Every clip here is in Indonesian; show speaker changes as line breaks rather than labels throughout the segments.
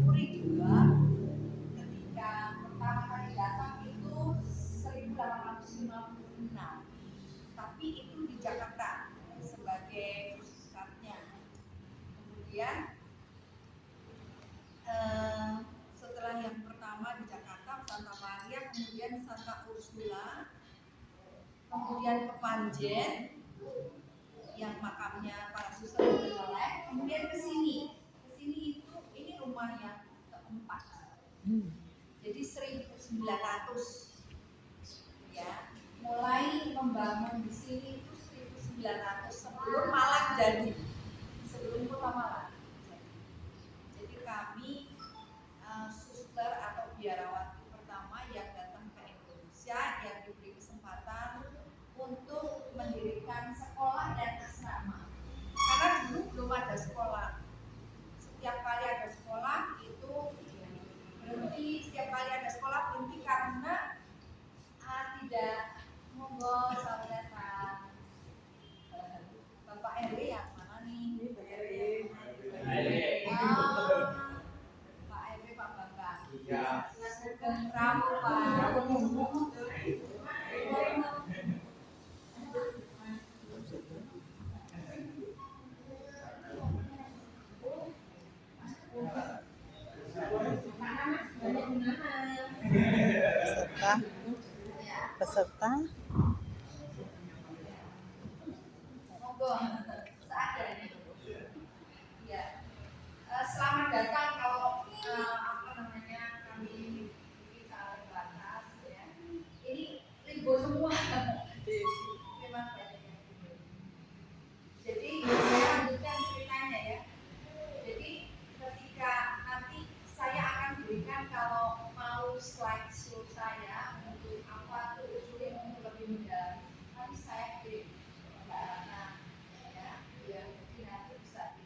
Puri juga ketika pertama kali datang itu 1856, tapi itu di Jakarta sebagai pusatnya. Kemudian setelah yang pertama di Jakarta Santa Maria, kemudian Santa Ursula, kemudian ke Panjen yang makamnya para suster Belelek, kemudian ke sini itu ini rumah yang keempat. Jadi 1900 ya, mulai membangun di sini itu 1900 sebelum Malang jadi, sebelum kota Malang. Jadi kami suster atau biarawati pertama yang datang ke Indonesia, yang diberi kesempatan untuk mendirikan sekolah dan asrama. Karena dulu belum ada sekolah. Setiap kali ada sekolah itu berhenti, setiap kali ada sekolah berhenti karena tidak monggo saya Bapak RW yang mana nih? Pak RW. Pak RW Pak Bambang. Iya. Ramu Pak.
Peserta
Monggo seadanya. Ya. Selamat datang kalau kami sangat terbatas ya. Ini ribu semua. Memang banyak yang ribu. Jadi saya lanjutkan ceritanya ya. Jadi ketika nanti saya akan berikan, kalau mau slide show saya untuk apa telusuri untuk lebih mendalam, nanti saya kirim Mbak Rana ya, biar nanti bisa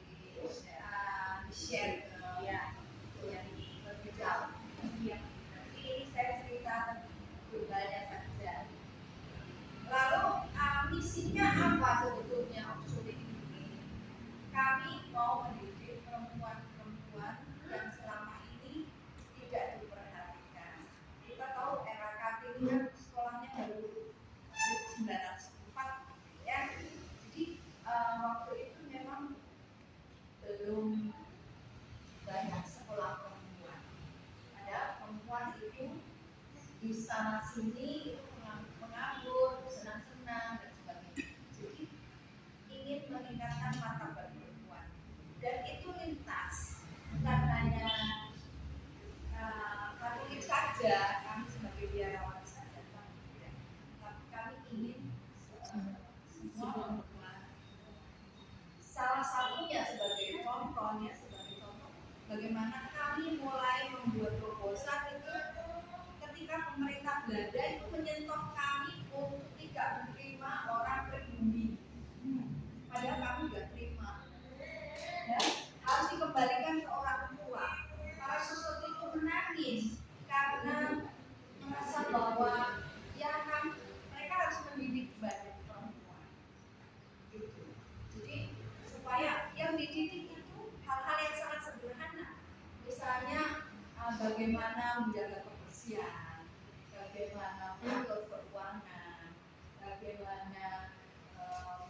di-share ya yang lebih jauh. Nanti ini saya cerita globalnya saja. Lalu misinya apa sebetulnya Oxford ini? Kami mau mendidik perempuan-perempuan yang selama ini tidak diperhatikan. Kita tahu era Kartini kan sekolahnya baru 1904 ya. Jadi waktu itu memang belum banyak sekolah perempuan. Ada perempuan itu di sana sini menganggur, senang-senang dan sebagainya. Jadi ingin meningkatkan martabat perempuan, dan itu lintas, bukan hanya Katolik saja, kami sebagai biarawati saja, tapi kami ingin semua perempuan. Salah satunya sebagai contoh bagaimana kami mulai membuat proposal itu ketika pemerintah Belanda itu menyentuh kami untuk tidak menerima orang pribumi. Padahal kami tidak terima ya, harus dikembalikan ke orang tua. Para suster itu menangis karena merasa bahwa ya kan mereka harus mendidik banyak perempuan gitu. Jadi supaya yang dididik itu hal-hal yang sangat sederhana, misalnya bagaimana menjaga kebersihan, bagaimana mengatur keuangan, bagaimana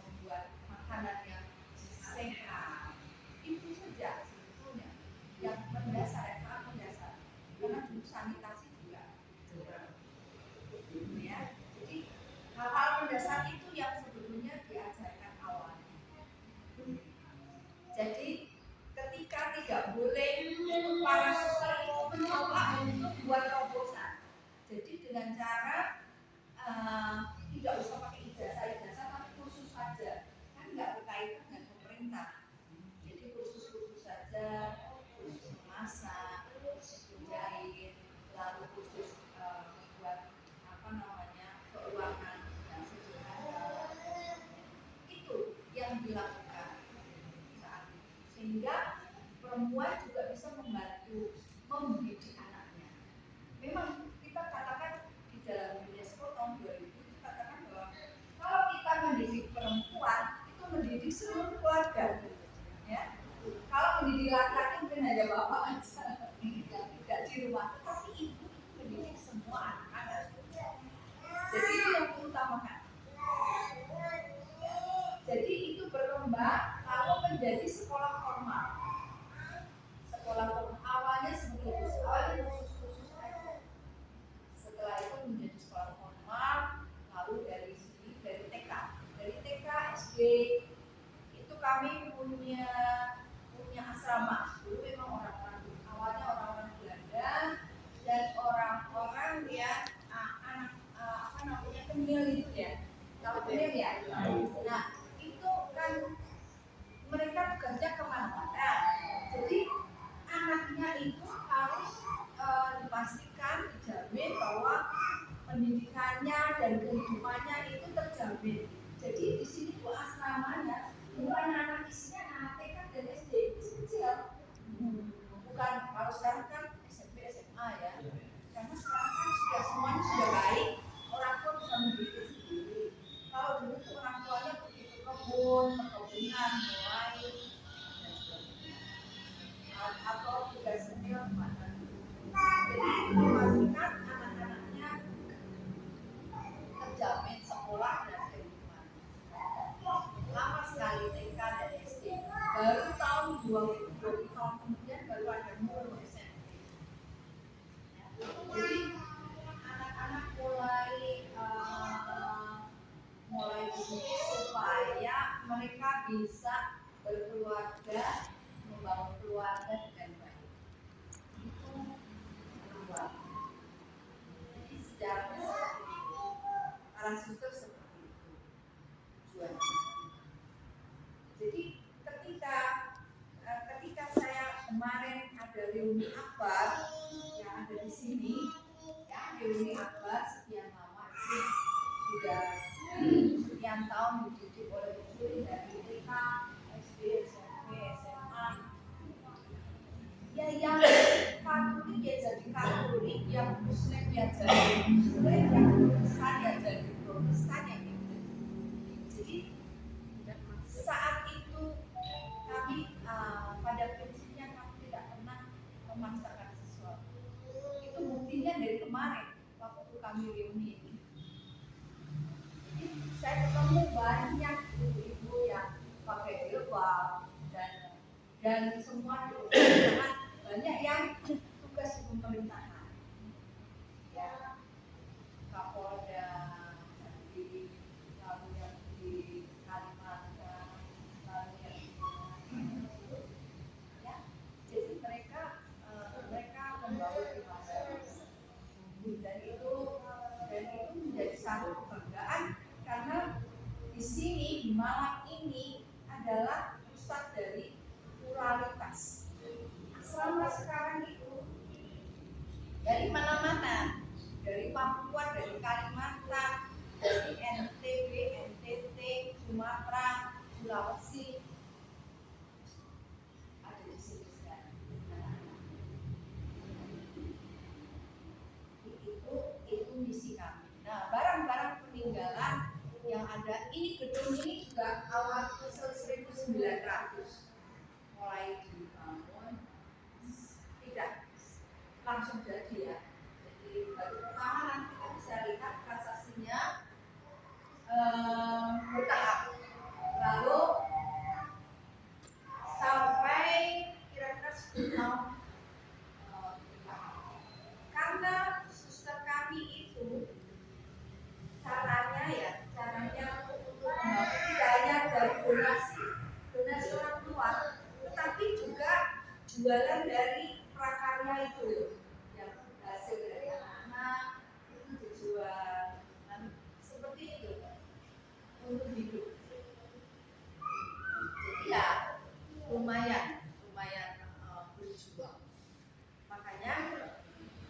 membuat makanan yang sehat. Itu saja sebetulnya yang mendasar, yang sangat mendasar. Karena dulu sanitasi juga ya. Jadi hal-hal mendasar itu yang sebetulnya diajarkan awalnya. Jadi ketika tidak boleh untuk para suster itu mencoba untuk buat terobosan. Jadi dengan cara tidak usah pakai ijazah, tapi kursus saja, kan nggak berkaitan dengan pemerintah. Jadi kursus saja, kursus memasak, kursus menjahit, lalu kursus membuat keuangan dan sederhana. Itu yang dilakukan saat itu, sehingga perempuan juga bisa membantu mendidik anaknya. Memang kita katakan di dalam UNESCO tahun 2000 kita katakan bahwa kalau kita mendidik perempuan itu mendidik seluruh keluarga ya. Kalau mendidik laki-laki mungkin hanya bapak aja yang tidak di rumah, tetapi ibu mendidik semua anak-anak. Jadi itu yang diutamakan. Jadi itu berkembang lalu menjadi sekolah formal. Sekolah formal awalnya seperti itu, awalnya khusus aja. Setelah itu menjadi sekolah formal, lalu dari TK, SD itu kami punya asrama. Dulu memang orang-orang awalnya orang-orang Belanda dan orang-orang yang apa namanya Kemil itu ya. Tahu Kemil ya? Nah itu kan mereka bekerja kemana-mana. Jadi anaknya itu harus dipastikan dijamin bahwa pendidikannya dan kehidupannya itu terjamin. Jadi di sini tuh asramanya bukan anak isinya anak TK dan SD kecil. Bukan kalau sekarang kan SMP SMA ya. Karena sekarang kan sudah semuanya sudah baik, orang tua bisa mendidik sendiri. Kalau dulu tuh orang tuanya pergi ke kebun, perkebunan, mulai atau tugas sendiri mana. Jadi memastikan anak-anaknya terjamin sekolah dan kehidupan. Lama sekali TK dan SD. Baru tahun 20 tahun kemudian baru ada guru SMP. Jadi anak-anak mulai dididik supaya mereka bisa berkeluarga, membangun keluarga dengan baik. Itu kedua. Jadi sejarahnya seperti itu. Para suster seperti itu tujuannya. Jadi ketika saya kemarin ada reuni akbar yang ada di sini, ya reuni akbar sekian lama itu sudah sekian tahun dididik oleh guru dari TK, SD, SMP, SMA. Ya yang Katolik ya jadi Katolik, yang Muslim ya jadi Muslim, yang Protestan ya jadi Protestan ya gitu. Jadi saat itu kami pada prinsipnya kami tidak pernah memaksakan sesuatu. Itu buktinya dari kemarin waktu kami reuni ini. Saya ketemu banyak ibu-ibu yang pakai jilbab dan semua di pemerintahan, banyak yang tugas di pemerintahan, ya Kapolda, lalu yang di Kalimantan, lalu yang ya, jadi mereka membawa di masyarakat dan itu menjadi satu kebanggaan. Karena di sini di Malang ini adalah pusat dari pluralitas. Asrama sekarang itu dari mana-mana, dari Papua, dari Kalimantan, dari NTB, NTT, Sumatera, Sulawesi ada di sini sekarang. Itu misi kami. Nah, barang-barang peninggalan yang ada ini, gedung ini juga awal 1900 mulai dibangun, tidak langsung jadi ya. Jadi baru pertama nanti kita bisa lihat prasasinya bertahap, lalu sampai kira-kira 10 tahun. Karena suster kami itu caranya untuk membangun tidak hanya dari donasi orang tua, tetapi juga jualan dari prakarya itu yang hasil dari anak-anak itu dijual, seperti itu untuk hidup. Jadi ya lumayan berjuang. Makanya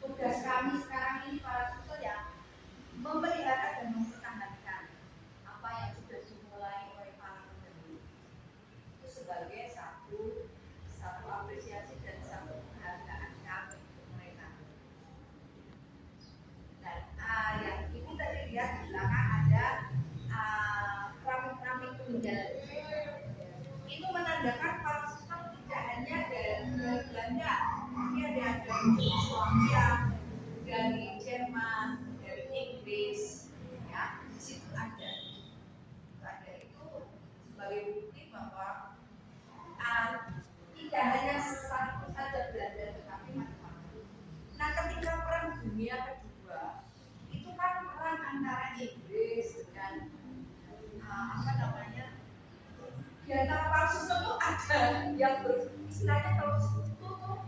tugas kami sekarang ini para suster ya memelihara dan mempertahankan apa yang sudah dimulai oleh para pendahulu. Itu sebagai satu apresiasi dan satu penghargaan kami untuk mereka. Dan yang ini tadi lihat di belakang ada keramik-keramik peninggalan. Itu menandakan para suster dia dari Czechoslovakia, dari Jerman, dari Inggris, ya di situ ada itu sebagai bukti bahwa tidak hanya satu saja Belanda tetapi macam-macam. Nah ketika Perang Dunia Kedua itu kan perang antara Inggris dengan apa namanya, di antara parsus itu ada yang beristilahnya kalau sekutu tuh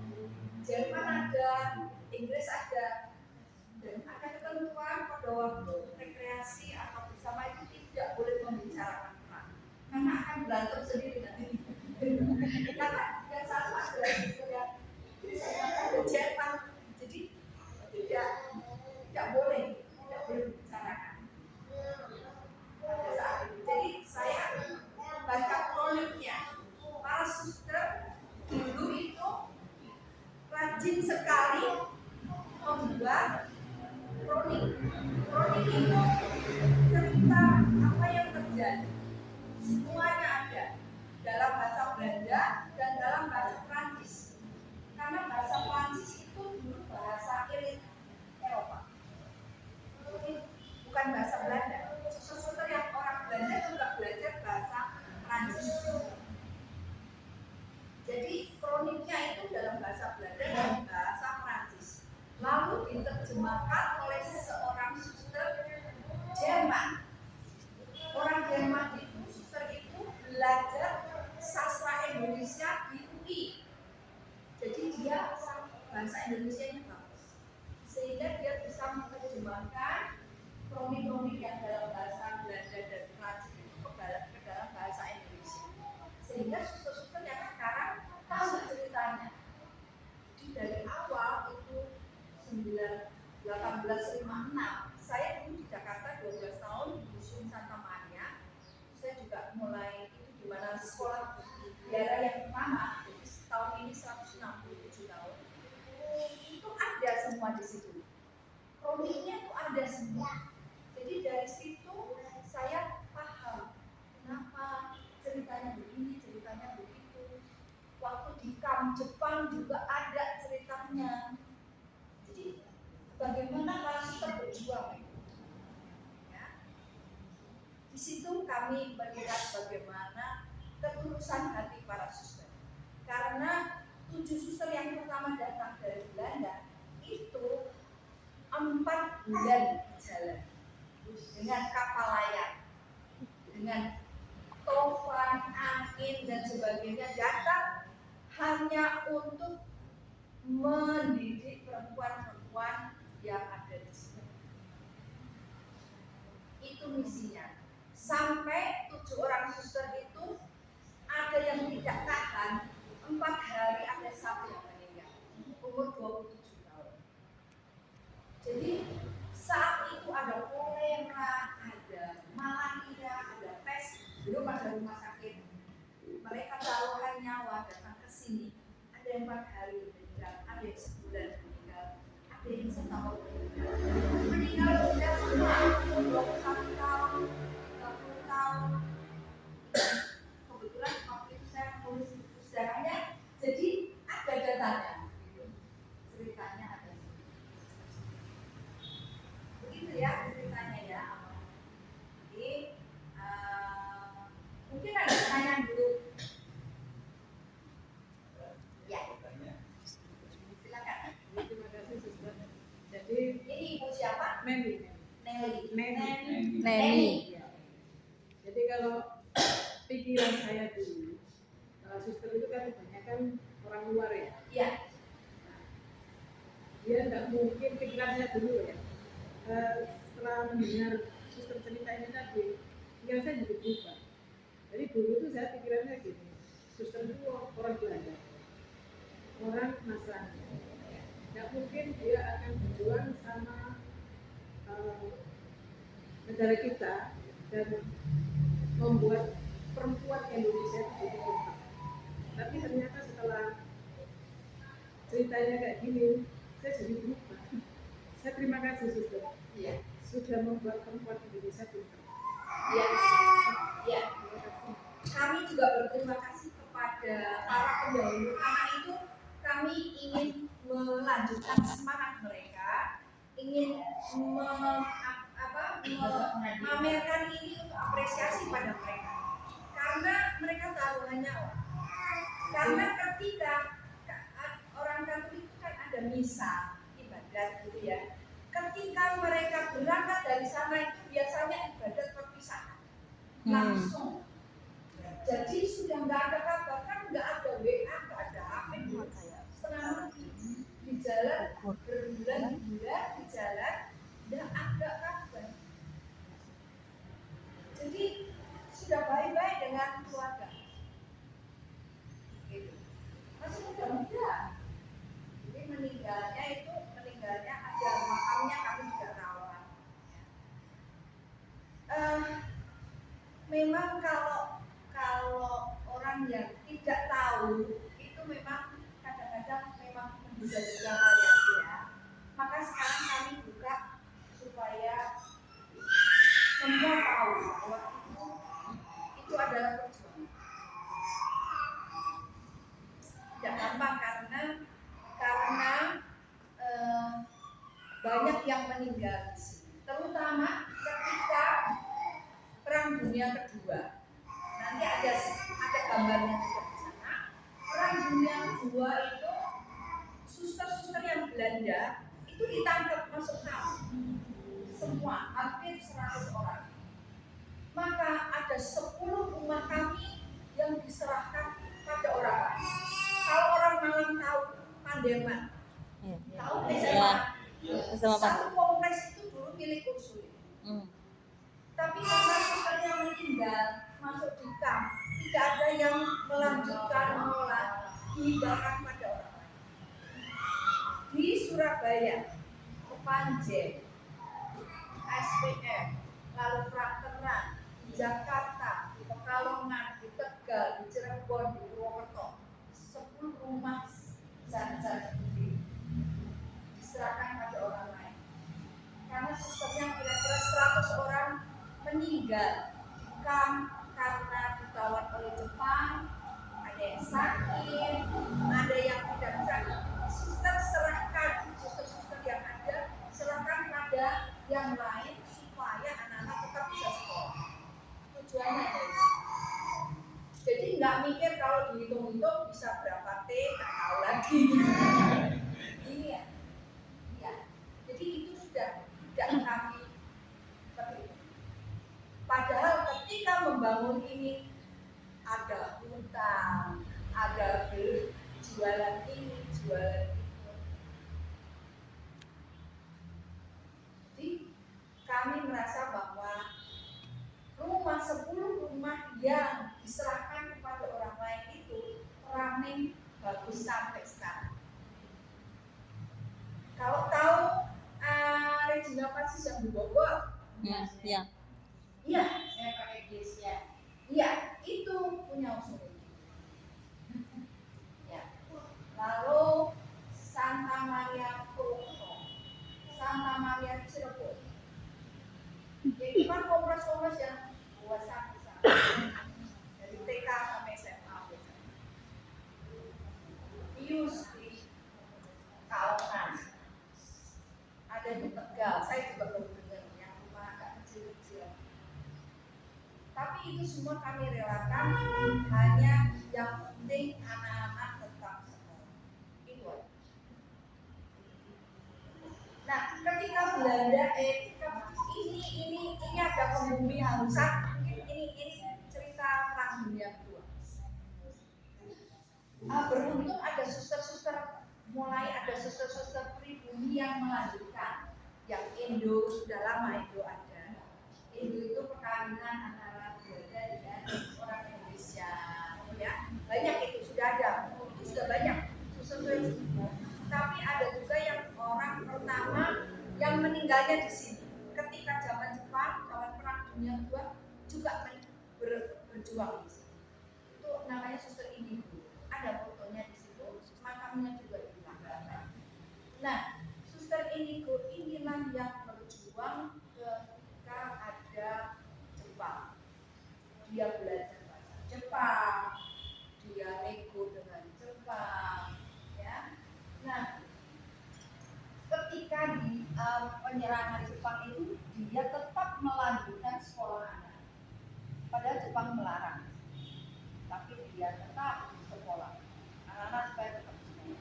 Jerman ada, Inggris ada, dan ada ketentuan pada waktu rekreasi atau bersama itu tidak boleh membicarakan perang karena akan berantem sendiri nanti. Karena yang satu adalah istilah ada Jerman, jadi tidak boleh dibicarakan pada saat itu. Jadi saya baca kroniknya, para suster dulu itu rajin sekali membuat kronik. Kronik itu cerita apa yang terjadi, semuanya ada dalam bahasa Belanda dan dalam bahasa Prancis. Karena bahasa Prancis itu dulu bahasa elit Eropa, bukan bahasa Belanda. Suster yang orang Belanda juga belajar bahasa Prancis. Jadi kroniknya itu dalam bahasa Belanda dan bahasa Prancis. Lalu diterjemahkan oleh seorang suster Jerman. Orang Jerman itu, suster itu belajar sastra Indonesia di UI. Jadi dia bahasa Indonesianya bagus, sehingga dia bisa menerjemahkan kronik-kronik yang dalam bahasa Belanda dan Prancis itu ke dalam bahasa Indonesia. Sehingga suster-suster yang sekarang tahu ceritanya. Jadi dari awal itu 1856, saya dulu di Jakarta 12 tahun di Dusun Santa Maria. Saya juga mulai itu di mana sekolah biara yang pertama, jadi tahun ini 167 tahun. Itu ada semua di situ. Kroniknya itu ada semua. Jadi dari situ saya paham kenapa ceritanya begini, ceritanya begitu. Waktu di kamp Jepang juga ada ceritanya. Jadi bagaimana para suster berjuang? Ya. Di situ kami melihat bagaimana ketulusan hati para suster. Karena 7 suster yang pertama datang dari Belanda itu 4 bulan jalan dengan kapal layar, dengan topan, angin dan sebagainya, datang hanya untuk mendidik perempuan-perempuan yang ada di sini. Itu misinya. Sampai 7 orang suster itu ada yang tidak tahan, 4 hari ada 1 yang meninggal, umur 27 tahun. Jadi saat itu ada kolera, ada malaria, ada pes, belum ada rumah sakit. Mereka taruhan nyawa datang ke sini. Ada yang 4 hari meninggal, ada yang sebulan meninggal, ada yang setahun meninggal. Meninggal sudah semua, 21 tahun, 30 tahun. Kebetulan waktu itu saya menulis sejarahnya, jadi ada datanya. Ceritanya ada. Begitu ya ceritanya ya. Jadi mungkin ada pertanyaan dulu. Ya. Silakan.
Terima kasih suster. Jadi
Ini ibu siapa?
Nelly.
Neni.
Jadi kalau pikiran saya dulu, suster itu kan kebanyakan orang luar ya.
Iya.
Dia nggak mungkin pikiran saya dulu ya. Setelah mendengar suster cerita ini tadi, pikiran saya jadi berubah. Jadi dulu tuh saya pikirannya gini, suster itu orang Belanda, orang Nasrani. Nggak mungkin dia akan berjuang sama negara kita dan membuat perempuan Indonesia jadi pintar. Tapi ternyata setelah ceritanya kayak gini, saya jadi berubah. Saya terima kasih suster.
Iya.
Sudah membuat perempuan Indonesia pintar.
Iya. Iya.
Terima kasih.
Kami juga berterima kasih kepada para pendahulu. Karena itu kami ingin melanjutkan semangat mereka, ingin memamerkan ini untuk apresiasi pada mereka, karena mereka taruhan nyawa. Karena ketika orang Katolik itu kan ada misa ibadat gitu ya, ketika mereka berangkat dari sana itu biasanya ibadat perpisahan langsung. Jadi sudah nggak ada kabar, kan nggak ada WA, nggak ada HP, setengah mati di jalan, berbulan-bulan di jalan, nggak ada kabar. Jadi sudah baik-baik dengan keluarga. Gitu. Masih muda-muda. Jadi meninggalnya ada makamnya kami juga rawat. Memang kalau orang yang tidak tahu itu memang kadang-kadang memang menduga-duga hal yang ya. Maka sekarang kami buka supaya semua tahu bahwa itu adalah perjuangan. Tidak gampang karena banyak yang meninggal di sini, terutama ketika Perang Dunia Kedua. Nanti ada gambarnya juga di sana. Perang Dunia Kedua itu suster-suster yang Belanda itu ditangkap masuk kamp. Semua hampir 100 orang. Maka ada 10 rumah kami yang diserahkan pada orang lain. Kalau orang Malang tahu Pandeman, tahu satu kompleks itu dulu milik Ursula. Tapi karena susternya meninggal masuk di kamp, tidak ada yang melanjutkan mengolah, dihibahkan pada orang lain. Di Surabaya, Kepanjen, SPM, lalu Prateran, di Jakarta, di Pekalongan, di Tegal, di Cirebon, di Purwokerto, 10 rumah zat-zat seperti diserahkan pada orang lain. Karena susternya kira-kira 100 orang meninggal di kamp karena ditawan oleh Jepang, ada yang sakit, ada yang tidak bisa. Suster yang ada serahkan pada yang lain supaya anak-anak tetap bisa sekolah. Tujuannya itu. Jadi nggak mikir kalau dihitung-hitung bisa berapa T, nggak tahu lagi. Ini ya. Jadi itu sudah tidak kami seperti itu. Padahal ketika membangun ini ada hutang, ada jualan ini, jualan itu. Jadi kami merasa bahwa 10 rumah yang diserahkan kepada orang lain itu running bagus sampai sekarang. Kalau tahu Regina Pacis yang di Bogor,
Iya.
Iya, saya pakai GIS ya. Iya, itu punya usul. Ya. Lalu Santa Maria Purwokerto, Santa Maria Cirebon. Jadi kan kompleks-kompleks yang buat satu dari TK sampai SMA. Pius di Kalongan, ada di Tegal. Saya juga baru dengar yang rumah agak kecil-kecil. Tapi itu semua kami relakan, hanya yang penting anak-anak tetap sekolah. Itu aja. Nah, ketika Belanda ini ada pembumi halusan. Ini cerita Perang Dunia Kedua. Beruntung ada suster-suster, mulai ada suster-suster pribumi yang melanjutkan. Yang Indo sudah lama Indo ada. Indo itu perkawinan antara Belanda dengan orang Indonesia, ya banyak itu sudah ada, itu sudah banyak suster-suster. Tapi ada juga yang orang pertama yang meninggalnya di sini ketika zaman Jepang, zaman Perang Dunia Kedua juga berjuang di sini. Itu namanya Suster Indigo. Ada fotonya di situ, makamnya juga di belakang. Nah, Suster Indigo inilah yang berjuang ketika ada Jepang. Dia belajar bahasa Jepang, dia nego dengan Jepang, ya. Nah, penyerangan Jepang itu dia tetap melanjutkan sekolah anak. Padahal Jepang melarang, tapi dia tetap sekolah. Anak-anak supaya tetap sekolah.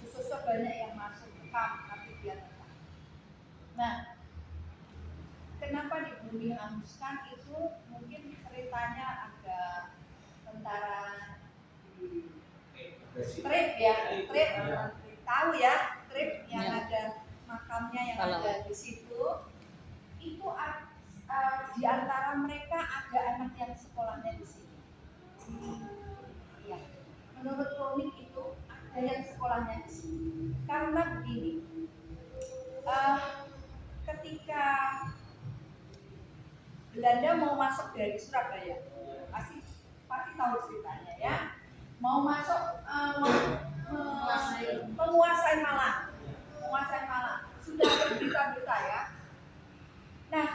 Susu banyak yang masuk ke kamp, tapi dia tetap. Nah, kenapa dihanguskan itu mungkin ceritanya agak tentara trip ya, trip tahu ya, trip yang ada makamnya yang ada di situ. Itu di antara mereka ada anak yang sekolahnya di sini. Ya, menurut kronik itu ada yang sekolahnya di sini. Karena begini, ketika Belanda mau masuk dari Surabaya, pasti tahu ceritanya ya. Mau masuk menguasai Malang, sudah berberita-berita ya. Nah,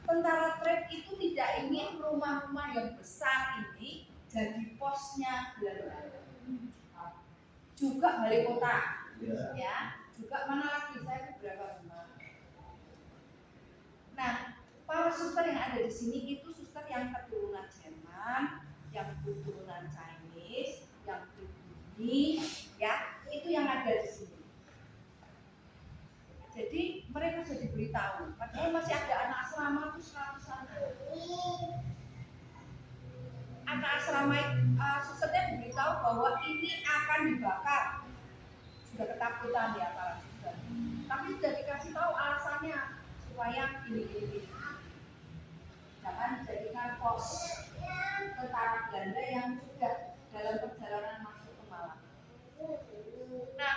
tentara Trip itu tidak ingin rumah-rumah yang besar ini jadi posnya Belanda. Juga balai kota, ya. Juga mana lagi saya beberapa rumah. Nah, para suster yang ada di sini itu suster yang keturunan Jerman, yang keturunan Chinese, yang pribumi, ya, itu yang ada di sini. Jadi mereka sudah diberitahu, padahal masih ada anak asrama itu 100-an. Anak asrama susternya diberitahu bahwa ini akan dibakar. Sudah ketakutan ya para suster. Tapi sudah dikasih tahu alasannya supaya ini. Jangan dijadikan pos tentara Belanda yang sudah dalam perjalanan masuk ke Malang. Nah,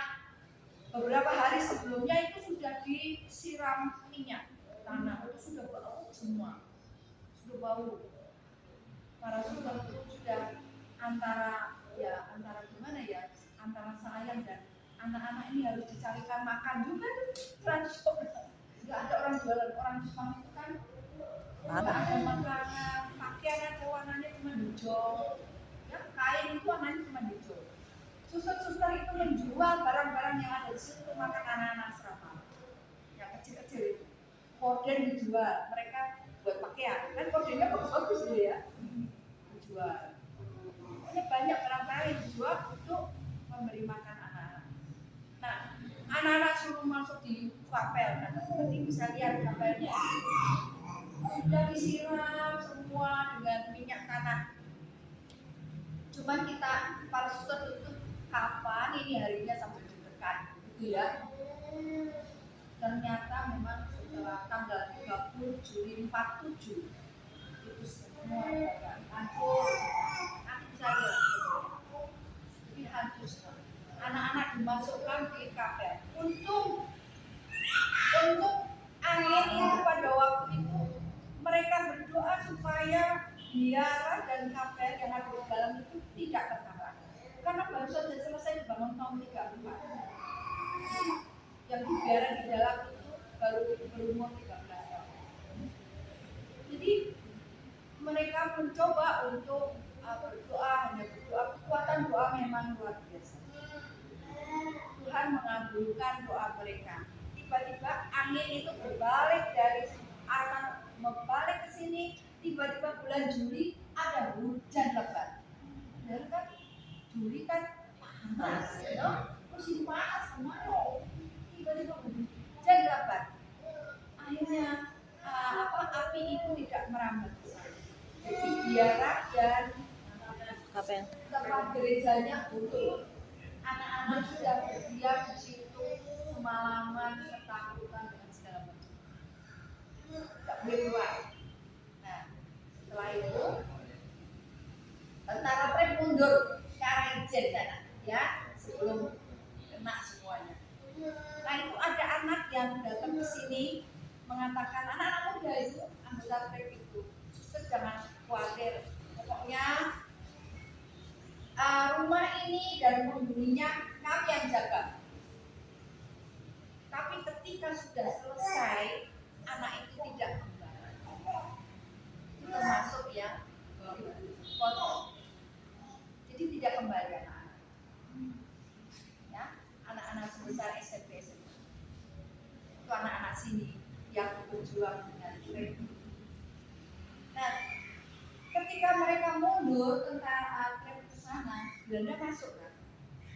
beberapa hari sebelumnya itu sudah disiram minyak tanah, itu sudah bau semua, sudah bau. Para suster itu sudah antara gimana ya, antara sayang dan anak-anak ini harus dicarikan makan juga tuh transport. Nggak ada orang jualan, orang Jepang itu kan nggak ada makanan, pakaian ada warnanya cuma hijau, ya kain itu warnanya cuma hijau. Suster-suster itu menjual barang-barang yang ada di situ makan anak-anak asrama, yang kecil-kecil itu. Korden dijual, mereka buat pakaian, kan kordennya bagus-bagus gitu ya, dijual. Pokoknya banyak barang-barang yang dijual untuk memberi makan anak-anak. Nah, anak-anak suruh masuk di kapel, kan nanti bisa lihat kapelnya. Sudah disiram semua dengan minyak tanah. Cuman kita para suster itu kapan ini harinya sampai deg-degan gitu ya. Ternyata memang setelah tanggal 30 Juli 47 itu semua hancur. Nanti saya jadi hancur. Anak-anak dimasukkan di kapel. Untung angin itu pada waktu itu mereka berdoa supaya biara dan kapel yang ada di dalam itu tidak terbakar. Karena baru saja selesai dibangun tahun 34. Yang di biara di dalam itu baru berumur 13 tahun. Jadi mereka mencoba untuk berdoa, hanya berdoa. Kekuatan doa memang luar biasa. Tuhan mengabulkan doa mereka. Tiba-tiba angin itu berbalik dari arah membalik ke sini. Tiba-tiba bulan Juli ada hujan lebat. Dan kan Juli kan panas, ya, musim panas kemana? Tiba-tiba hujan lebat. Akhirnya api itu tidak merambat ke sana. Jadi biara dan tempat gerejanya utuh. Anak-anak sudah berdiam di situ semalaman ketakutan dengan segala macam. Tidak boleh keluar. Nah, setelah itu tentara Trip mundur ke arah Ijen sana, ya, sebelum kena semuanya. Nah, itu ada anak yang datang ke sini mengatakan, anak-anak muda itu anggota Trip itu, suster jangan khawatir, pokoknya rumah ini dan penghuninya kami yang jaga. Tapi ketika sudah selesai, anak itu tidak kembali. Itu termasuk yang kotor. Jadi tidak kembali anak-anak. Ya, anak-anak sebesar SMP. sini yang berjuang dengan kredit. Nah, ketika mereka mundur tentara ATREP ke sana, Belanda masuk kan?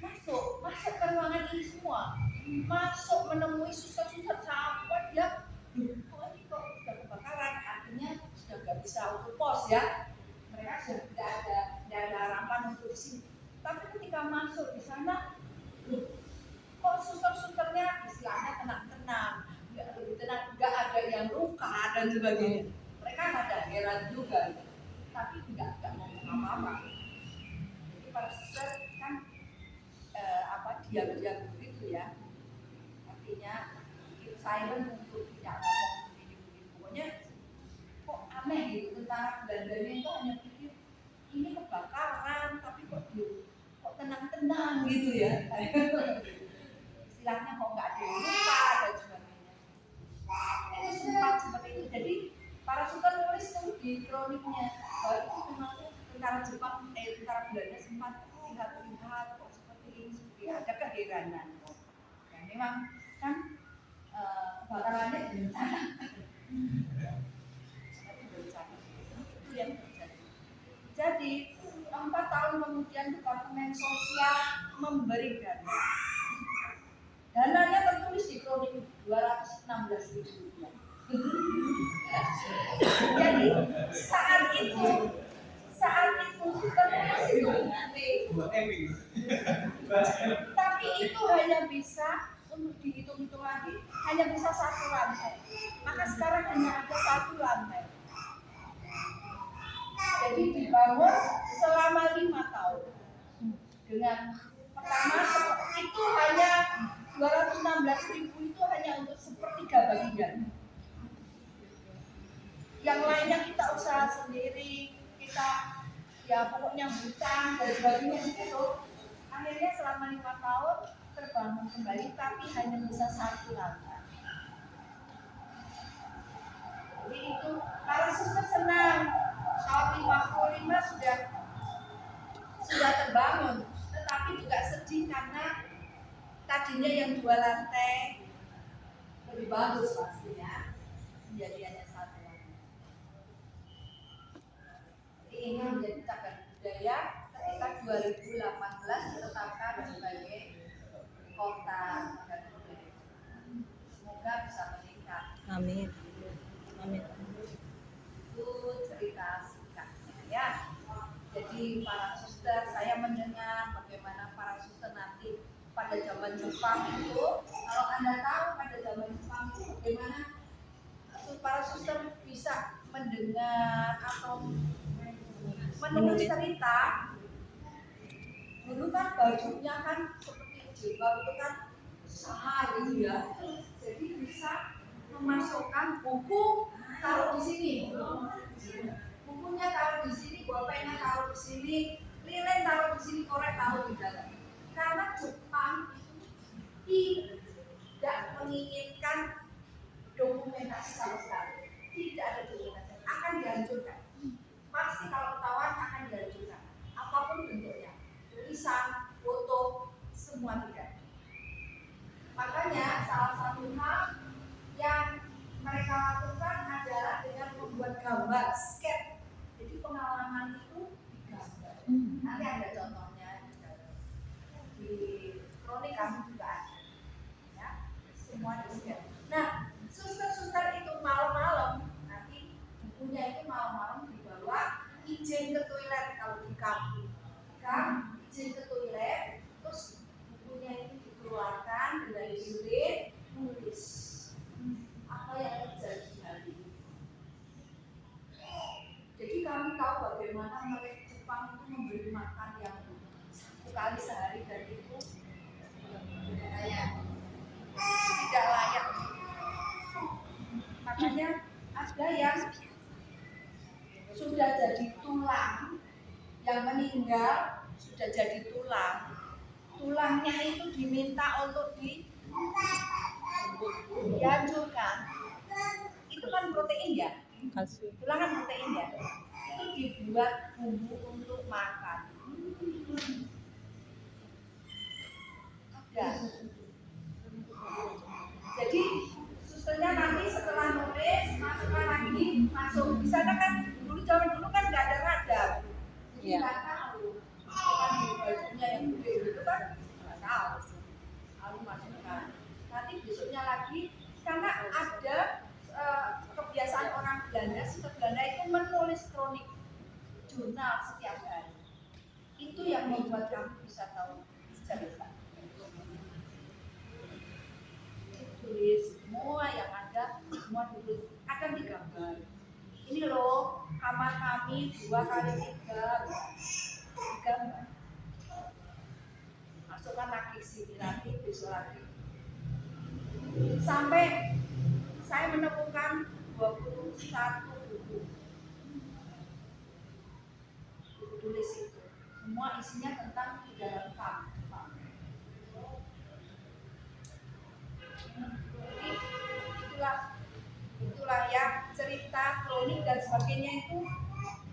Masuk ke ruangan ini semua, masuk menemui suster-suster sampai dia, kok ini kok udah kebakaran, artinya sudah nggak bisa untuk pos ya, mereka sudah tidak ada harapan untuk di sini. Tapi ketika masuk di sana, kok suster-susternya istilahnya tenang-tenang, nggak ada yang luka dan sebagainya. Mereka ada heran juga, tapi nggak ngomong apa-apa. Jadi para suster kan diam-diam begitu ya, artinya keep silent untuk tidak ngomong begini-begini. Pokoknya kok aneh gitu, tentara Belandanya itu hanya pikir ini kebakaran, tapi kok tenang-tenang gitu ya. Istilahnya kok nggak ada yang luka dan sebagainya. Itu sempat seperti itu. Jadi para suster nulis tuh di kroniknya bahwa itu memang tentara Jepang, tentara Belanda sempat lihat-lihat kok seperti ini, seperti ada keheranan. Dan memang kan bakarannya direncanakan. Itu yang terjadi. Jadi 4 tahun kemudian Departemen Sosial memberi dana. Dananya tertulis di kronik 216.000 rupiah. Jadi saat itu tertulis itu. Tapi itu hanya bisa untuk dihitung-hitung lagi hanya bisa 1 lantai. Maka sekarang hanya ada 1 lantai. Jadi dibangun selama 5 tahun. Dengan pertama itu hanya 216.000 itu hanya untuk sepertiga bagian. Yang lainnya kita usaha sendiri, kita ya pokoknya hutang dan sebagainya gitu. Akhirnya selama 5 tahun terbangun kembali, tapi hanya bisa 1 lantai. Jadi itu para suster senang. Tahun 55 sudah terbangun, tetapi juga sedih karena tadinya yang 2 lantai lebih bagus pastinya, menjadi hanya 1 lantai. Jadi ini menjadi cagar budaya ketika 2018 ditetapkan sebagai kota cagar budaya. Semoga bisa meningkat.
Amin. Amin.
Itu cerita singkatnya ya. Jadi para suster, saya mendengar bagaimana para suster nanti pada zaman Jepang itu, kalau Anda tahu pada zaman Jepang itu bagaimana para suster bisa mendengar atau menulis cerita. Dulu kan bajunya kan seperti jilbab itu kan besar gitu ya, jadi bisa memasukkan buku taruh di sini, bukunya taruh di sini, bolpennya taruh di sini, lilin taruh di sini, korek taruh di dalam. Karena Jepang tidak menginginkan dokumentasi sama sekali, tidak ada dokumentasi, akan dihancurkan. Pasti kalau ketahuan akan dihancurkan, apapun bentuknya, tulisan, foto, semua tidak. Makanya salah satu hal yang mereka lakukan adalah dengan membuat gambar sketch. Jadi pengalaman itu digambar. Nanti ada contohnya di kronik kami juga ada, ya, semua di sketch. Nah, suster-suster itu malam-malam, nanti bukunya itu malam-malam dibawa izin ke toilet kalau di kampung. Izin ke toilet, terus bukunya itu dikeluarkan dari lilin, nulis apa yang terjadi hari ini. Jadi kami tahu bagaimana mereka Jepang itu memberi makan yang 1 kali sehari dan itu tidak layak. Makanya ada yang sudah jadi tulang, yang meninggal sudah jadi tulang, tulangnya itu diminta untuk dihancurkan. Itu kan protein ya, tulang kan protein ya, itu dibuat bumbu untuk makan. Ada. Jadi susternya jurnal setiap hari. Itu yang membuat kamu bisa tahu cerita. Tulis semua yang ada, semua dulu akan digambar. Ini loh kamar kami 2x3 digambar. Masukkan lagi sini lagi, besok lagi. Sampai saya menemukan 21 buku tulis itu. Semua isinya tentang dalam kamu. Itulah ya cerita kronik dan sebagainya itu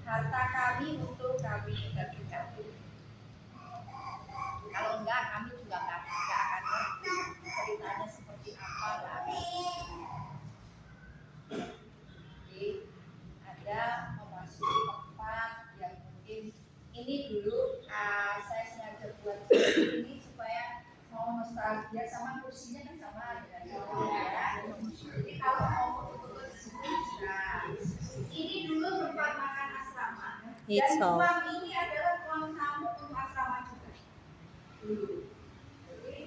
harta kami untuk kami bagikan. Kalau enggak kami juga enggak akan ngerti ceritanya seperti apa kami. Jadi ada memasuki tempat yang mungkin ini dulu saya sengaja buat ini supaya mau nostalgia sama kursinya kan sama dengan ya. Jadi kalau mau foto-foto di sini, nah ini dulu tempat makan asrama. Dan ruang ini adalah ruang tamu untuk asrama juga. Jadi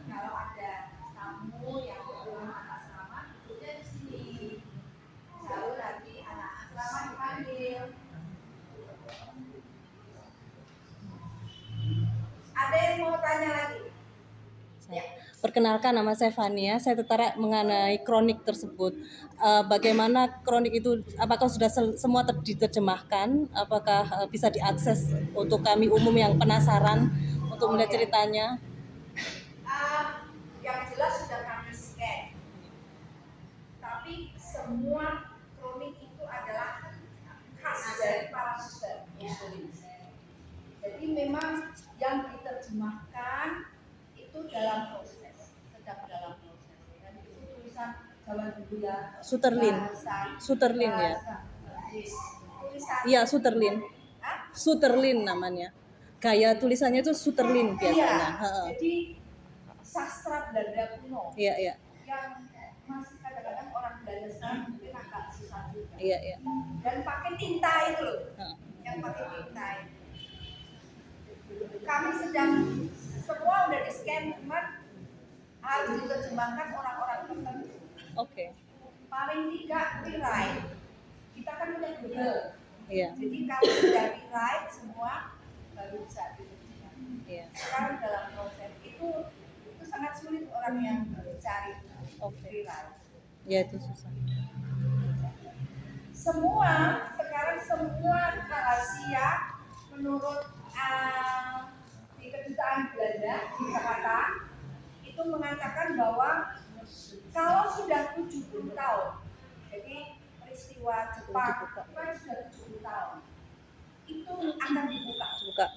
kalau ada tamu yang belum makan asrama, duduknya di sini. Jauh nanti anak asrama dipanggil. Ada yang mau tanya lagi? Ya.
Perkenalkan, nama saya Fania. Saya tertarik mengenai kronik tersebut. Bagaimana kronik itu? Apakah sudah semua diterjemahkan? Apakah bisa diakses untuk kami umum yang penasaran untuk melihat ceritanya?
Yang jelas sudah kami scan. Tapi semua kronik itu adalah khas dari para suster. Jadi memang yang diterjemahkan itu dalam proses, sedang dalam proses. Dan itu tulisan Jawa dulu ya.
Suterlin ya. Iya, Suterlin namanya. Gaya tulisannya itu Suterlin biasanya.
Iya, jadi sastra Belanda kuno.
Iya.
Yang masih kadang-kadang orang Belanda sekarang mungkin agak susah juga.
Iya.
Dan pakai tinta itu loh. Yang pakai tinta itu. Kami sedang semua udah di scan, cuman harus diterjemahkan orang-orang tertentu.
Oke.
Paling tidak rewrite. Kita kan punya Google.
Iya.
Jadi kalau sudah rewrite semua baru bisa diterjemahkan.
Iya.
Sekarang dalam proses itu sangat sulit orang yang mencari rewrite.
Ya, itu susah.
Sekarang semua rahasia menurut di kedutaan Belanda di Jakarta itu mengatakan bahwa kalau sudah 70 tahun, jadi peristiwa Jepang kan sudah 70 tahun, itu akan dibuka.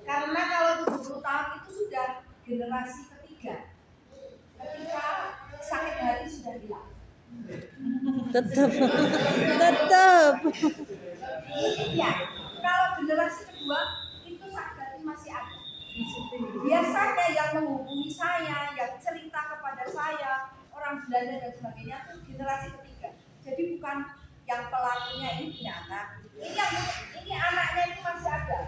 Karena kalau 70 tahun itu sudah generasi ketiga, ketika sakit hati sudah hilang.
Tetap.
Iya, kalau generasi kedua itu sakit hati masih ada. Biasanya yang menghubungi saya, yang cerita kepada saya, orang Belanda dan sebagainya itu generasi ketiga. Jadi bukan yang pelakunya ini punya anak, ini anaknya itu masih ada.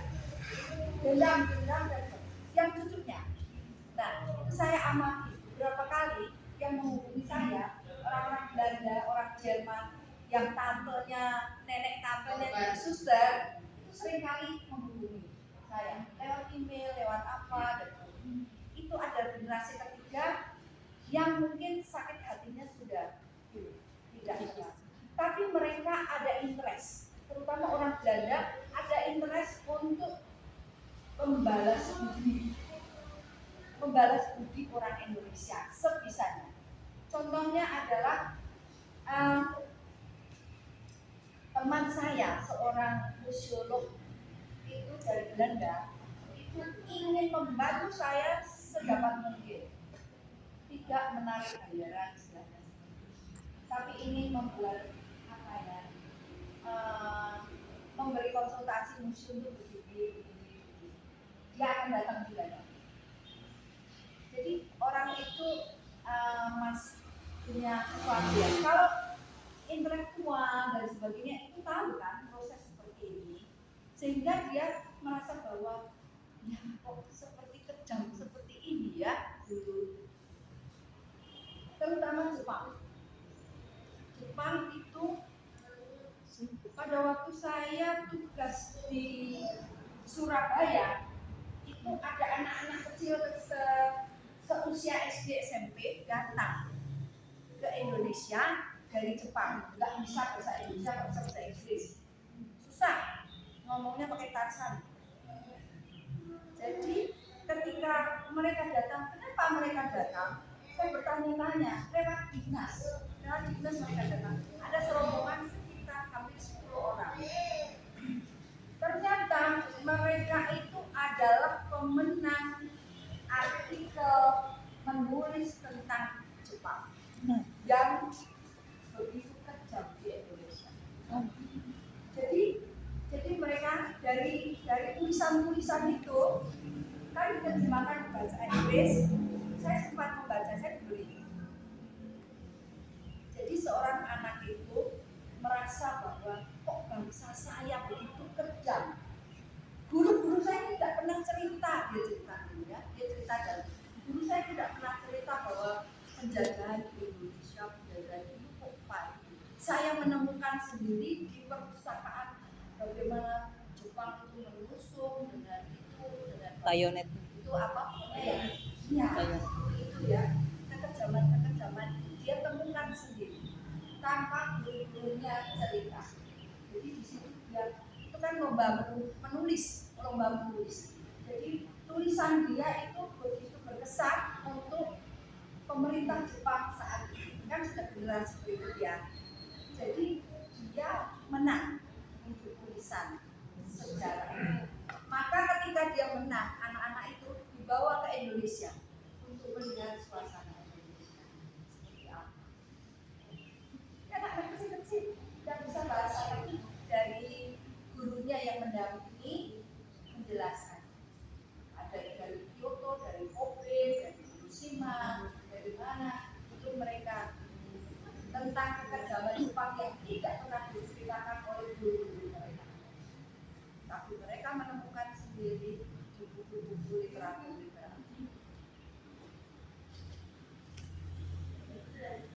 Dendam dan yang cucunya. Nah, itu saya amati beberapa kali yang menghubungi saya, orang-orang Belanda, orang Jerman, yang nenek tantenya itu suster, itu sering kali menghubungi saya lewat email, lewat apa, dan itu ada generasi ketiga yang mungkin sakit hatinya sudah tidak hilang, tapi mereka ada interest, terutama orang Belanda ada interest untuk membalas budi orang Indonesia sebisanya. Contohnya adalah teman saya, seorang museolog itu dari Belanda, itu ingin membantu saya sedapat mungkin, tidak menarik bayaran istilahnya, tapi ingin membuat memberi konsultasi museum itu begini. Dia akan datang di Belanda. Jadi orang itu punya sesuatu ya. Kalau intelektual dan sebagainya itu tahu kan, sehingga dia merasa bahwa ya kok seperti kejam seperti ini ya dulu, terutama Jepang. Jepang itu pada waktu saya tugas di Surabaya itu ada anak-anak kecil seusia SD SMP datang ke Indonesia dari Jepang, nggak bisa bahasa Indonesia, nggak bisa bahasa Inggris, susah ngomongnya pakai tarsan. Jadi ketika mereka datang, kenapa mereka datang? Saya bertanya-tanya lewat dinas mereka datang. Ada serombongan sekitar hampir 10 orang. Ternyata mereka itu adalah pemenang artikel menulis tentang Jepang yang begitu kejam di Indonesia. Jadi mereka dari tulisan-tulisan itu kan diterjemahkan ke bahasa Inggris. Saya sempat membaca, saya dibeli. Jadi seorang anak itu merasa bahwa kok bangsa saya begitu kejam. Guru-guru saya tidak pernah cerita, dia cerita dan guru saya tidak pernah cerita bahwa penjajahan di Indonesia, penjajahan itu kok pahit. Saya menemukan sendiri di perpustakaan bagaimana Jepang itu menusuk dengan
bayonet.
Itu apa? Ya, itu ya kekejaman itu dia temukan sendiri tanpa guru-gurunya cerita. Jadi di situ dia itu kan lomba menulis. Jadi tulisan dia itu begitu berkesan untuk pemerintah Jepang saat ini, kan sudah generasi berikutnya. Jadi dia menang untuk tulisan sejarah. Maka ketika dia menang, anak-anak itu dibawa ke Indonesia.